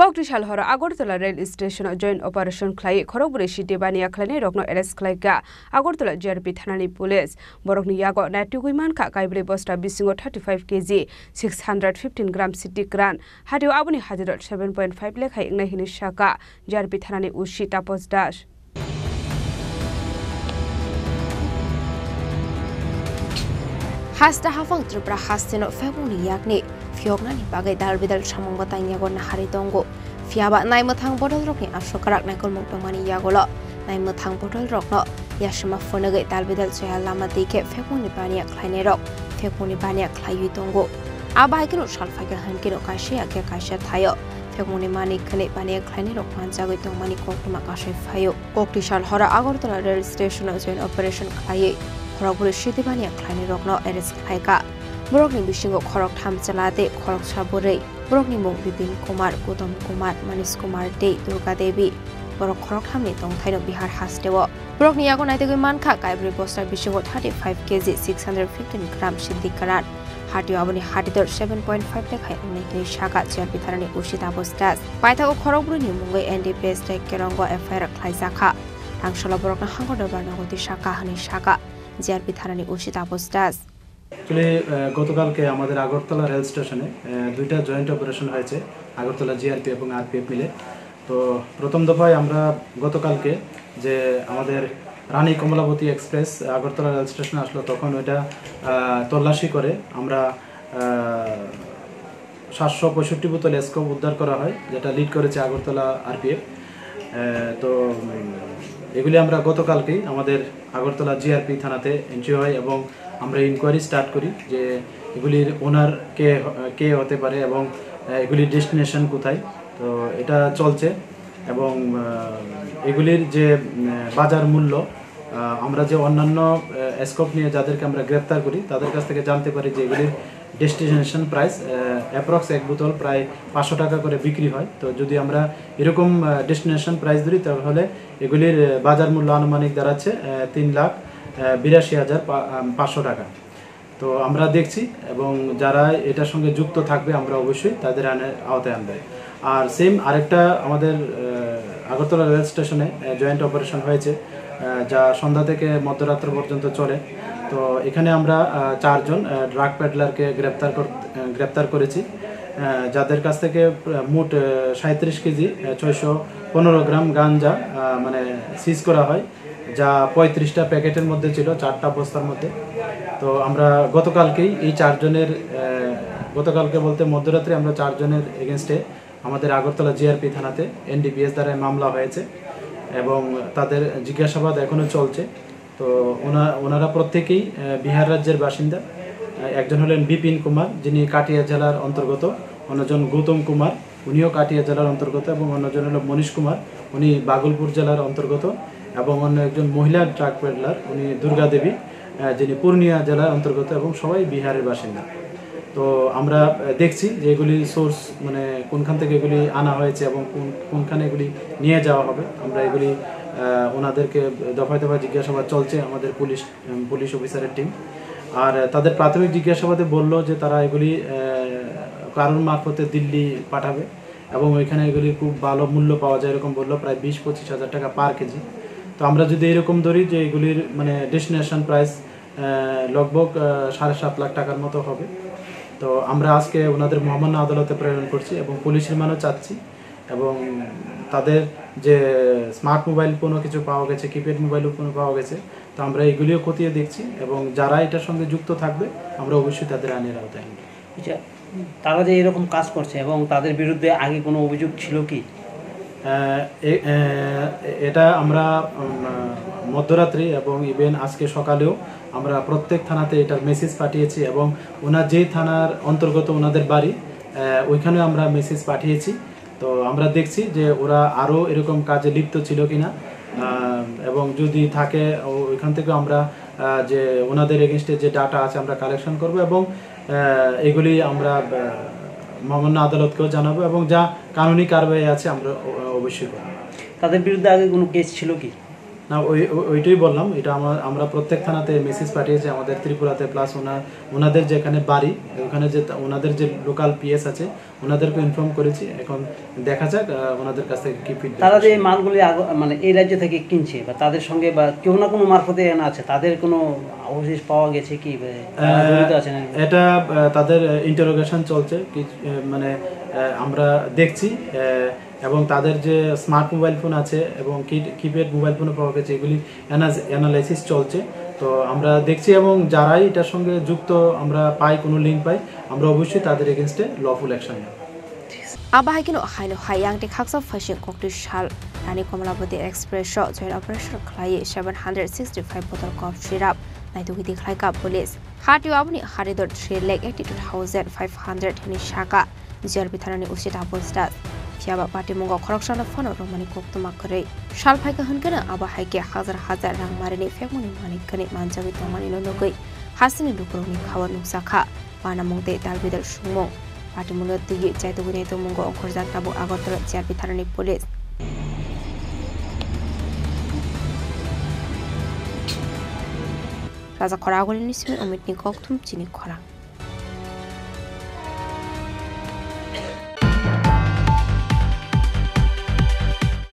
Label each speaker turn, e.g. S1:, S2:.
S1: Kokti Shalhora Agortola Rail Station joint operation Clay, Koroburi City Bania Clane, Rogno Eres Clayga, Agortola JRP Thanani Police, Borogni Yago Natuguiman Kakaibri Bosta Bisingo 35 kg, 615 gram city grand, Hadio Abuni Hadidot 7.5 lakh Nahini Shaka, JRP Thanani Ushi Tapos Dash.
S2: Hasta hafang trupra hastino Febuni Yakni, Fiogna Bagai Dalbidal Chamong Batang Yagon Haridongo, Fiaba Naimatang Bottle Rock in Ashokarak Nakol Moktomani Yagolo, Naimatang Bottle Rock no, Yashima Fonagate Dalbidal Soya Lama Dike, Febuni Bania Kleinero, Febuni Bania Clayutongo, Abaikin Shalfaga Hankino Kashia Kakasha Tayo, Febuni Mani Kane Bania Kleinero, Manzago Mani Koktumakashi Fayo, Kokti Shalhora Agortola Rail Station joint operation Claye. Korokburi City Bania Kleine Rogno Eres Clayga, Borogni Bishingo Korok Tham Chalade, Korok Shabore, Borogni Mung Bipin Kumar, Gautam Kumar, Manish Kumar De, Durga Devi, Borok Korok Hamni Tong Thaino Bihar Hastewo, Borogni Yago Naitegu Manka, Kaibri Bosta Bishingo 35 kg, 615 gram Shindi Karat, Hati Abuni Hatidor 7.5 lakh Niki Shaka, JRP Thanani Ushita Bostas, Paitago Korokburi Mungai ND Base Take Kerongo FR Klaizaka, Rangshala Borokna Hango Dobarnagoti Shaka Hani Shaka. JRP Thanani Ushita Postas.
S3: গতকালকে আমাদের Agartala rail স্টেশনে দুইটা joint operation হয়েছে Agartala GRP এবং RPF মিলে। তো প্রথম দফায় আমরা গতকালকে যে আমাদের রানী কমলাবতী এক্সপ্রেস আগরতলা রেল স্টেশনে আসলো, তখন ওইটা তল্লাশি করে আমরা 765 বোতল স্কোপ উদ্ধার করা হয়, যেটা লিড করেছে আগরতলা আরপিএফ। তো এগুলি আমরা গতকালকেই আমাদের আগরতলা জিআরপি থানাতে এন্ট্রি হয় এবং আমরা ইনকোয়ারি স্টার্ট করি যে এগুলির ওনার কে হতে পারে এবং এগুলির ডেস্টিনেশন কোথায়। তো এটা চলছে এবং এগুলির যে বাজার মূল্য আমরা যে অন্যান্য স্কোপ নিয়ে যাদেরকে আমরা গ্রেপ্তার করি তাদের কাছ থেকে জানতে পারি যে এগুলির ডেস্টিনেশন প্রাইস অ্যাপ্রক্স এক বোতল প্রায় 500 টাকা করে বিক্রি হয়। তো যদি আমরা এরকম ডেস্টিনেশন প্রাইস ধরি তাহলে এগুলির বাজার মূল্য আনুমানিক দাঁড়াচ্ছে 3,82,500 টাকা। তো আমরা দেখছি এবং যারা এটার সঙ্গে যুক্ত থাকবে আমরা অবশ্যই তাদের আওতায় আনবে। আর সেম আরেকটা আমাদের আগরতলা রেল স্টেশনে জয়েন্ট অপারেশন হয়েছে, যা সন্ধ্যা থেকে মধ্যরাত্র পর্যন্ত চলে। তো এখানে আমরা 4 জন ড্রাগ প্যাডলারকে গ্রেপ্তার করেছি, যাদের কাছ থেকে মোট 37 কেজি 615 গ্রাম গাঞ্জা মানে সিজ করা হয়, যা 35টা প্যাকেটের মধ্যে ছিল, 4টা বস্তার মধ্যে। তো আমরা গতকালকেই এই 4 জনের গতকালকে বলতে মধ্যরাত্রে আমরা 4 জনের এগেনস্টে আমাদের আগরতলা জিআরপি থানাতে এনডিপিএস দ্বারা মামলা হয়েছে এবং তাদের জিজ্ঞাসাবাদ এখনো চলছে। তো ওনারা প্রত্যেকেই বিহার রাজ্যের বাসিন্দা। একজন হলেন বিপিন কুমার, যিনি কাটিয়া জেলার অন্তর্গত, অন্যজন গৌতম কুমার, উনিও কাটিয়া জেলার অন্তর্গত, এবং অন্যজন হল মনীষ কুমার, উনি বাগলপুর জেলার অন্তর্গত, এবং অন্য একজন মহিলা ট্রাক পেডলার, উনি দুর্গা দেবী, যিনি পূর্ণিয়া জেলার অন্তর্গত, এবং সবাই বিহারের বাসিন্দা। তো আমরা দেখছি যে এগুলি সোর্স মানে কোনখান থেকে এগুলি আনা হয়েছে এবং কোনখানে এগুলি নিয়ে যাওয়া হবে। আমরা এগুলি ওনাদেরকে দফায় দফায় জিজ্ঞাসাবাদ চলছে আমাদের পুলিশ অফিসারের টিম। আর তাদের প্রাথমিক জিজ্ঞাসাবাদে বলল যে তারা এগুলি কারণ মারফতে দিল্লি পাঠাবে এবং ওইখানে এগুলি খুব ভালো মূল্য পাওয়া যায় এরকম বললো, প্রায় 20-25 হাজার টাকা পার কেজি। তো আমরা যদি এরকম ধরি যে এগুলির মানে ডেস্টিনেশন প্রাইস লগভগ 7.5 লাখ টাকার মতো হবে। তো আমরা আজকে ওনাদের মহামান্য আদালতে প্রেরণ করছি এবং পুলিশ রিমান্ডও চাচ্ছি, এবং তাদের যে স্মার্ট মোবাইল কোনো কিছু পাওয়া গেছে, কিপ্যাড মোবাইলও কোনো পাওয়া গেছে। তো আমরা এগুলিও খতিয়ে দেখছি এবং যারা এটার সঙ্গে যুক্ত থাকবে আমরা অবশ্যই তাদের আইনের আওতায় আনব।
S4: আচ্ছা, তারা যে এরকম কাজ করছে এবং তাদের বিরুদ্ধে আগে কোনো অভিযোগ ছিল কি?
S3: এটা আমরা মধ্যরাত্রি এবং ইভেন আজকে সকালেও আমরা প্রত্যেক থানাতে এটার মেসেজ পাঠিয়েছি এবং ওনার যেই থানার অন্তর্গত ওনাদের বাড়ি ওইখানেও আমরা মেসেজ পাঠিয়েছি। তো আমরা দেখছি যে ওরা আরও এরকম কাজে লিপ্ত ছিল কিনা, এবং যদি থাকে ওইখান থেকে আমরা যে ওনাদের এগেনস্টে যে ডাটা আছে আমরা কালেকশন করব এবং এগুলি আমরা মহামান্য আদালতকেও জানাবো এবং যা কানুনি কারবাই আছে আমরা অবশ্যই করব।
S4: তাদের বিরুদ্ধে আগে কোনো কেস ছিল কি?
S3: না ওইটাই বললাম, এটা আমরা প্রত্যেক থানাতে মেসেজ পাঠিয়েছি আমাদের ত্রিপুরাতে, প্লাস ওনাদের যেখানে বাড়ি ওখানে যে ওনাদের যে লোকাল পিএস আছে ওনাদেরকে ইনফর্ম করেছি। এখন দেখা যাক ওনাদের কাছ থেকে কি ফিডব্যাক।
S4: তারা যে এই মালগুলি মানে এই রাজ্য থেকে কিনছে বা তাদের সঙ্গে বা কেউ না কোনো মারফতে আছে, তাদের কোনো অবশেষ পাওয়া গেছে কি
S3: এটা তাদের ইন্টারোগেশন চলছে, মানে আমরা দেখছি, এবং তাদের যে স্মার্ট মোবাইল ফোন আছে এবং কিপ্যাড মোবাইল ফোনও পাওয়া গেছে, এগুলি অ্যানালাইসিস চলছে। তো আমরা দেখছি এবং যারাই এটার সঙ্গে যুক্ত আমরা পাই, কোনো লিঙ্ক পাই, আমরা অবশ্যই তাদের এগেনস্টে লফুল অ্যাকশন নেব।
S2: Abahagino haino hayang de khaksa fashion kokti shal Rani Komalabadi Express shot joint operation klai 765 bottle cough syrup naitu gidi khlai ka police hati abuni haridor 3,82,500 ni shaka jel bitharani usita postat fiaba party mongo correction phone romani koktuma kare shal phai ka hankana abahaike hazar rang marini femoni manik kane manjawi tomani nonogoi hasini dukroni khawan nusakha pana mongte dalbidal sumo Parti mulut tinggi jatuh guna itu monggo ongkorjak tabuk Agartala JRP Thanani Police. Raja Koragol ini sih umit nikok tum cini korang.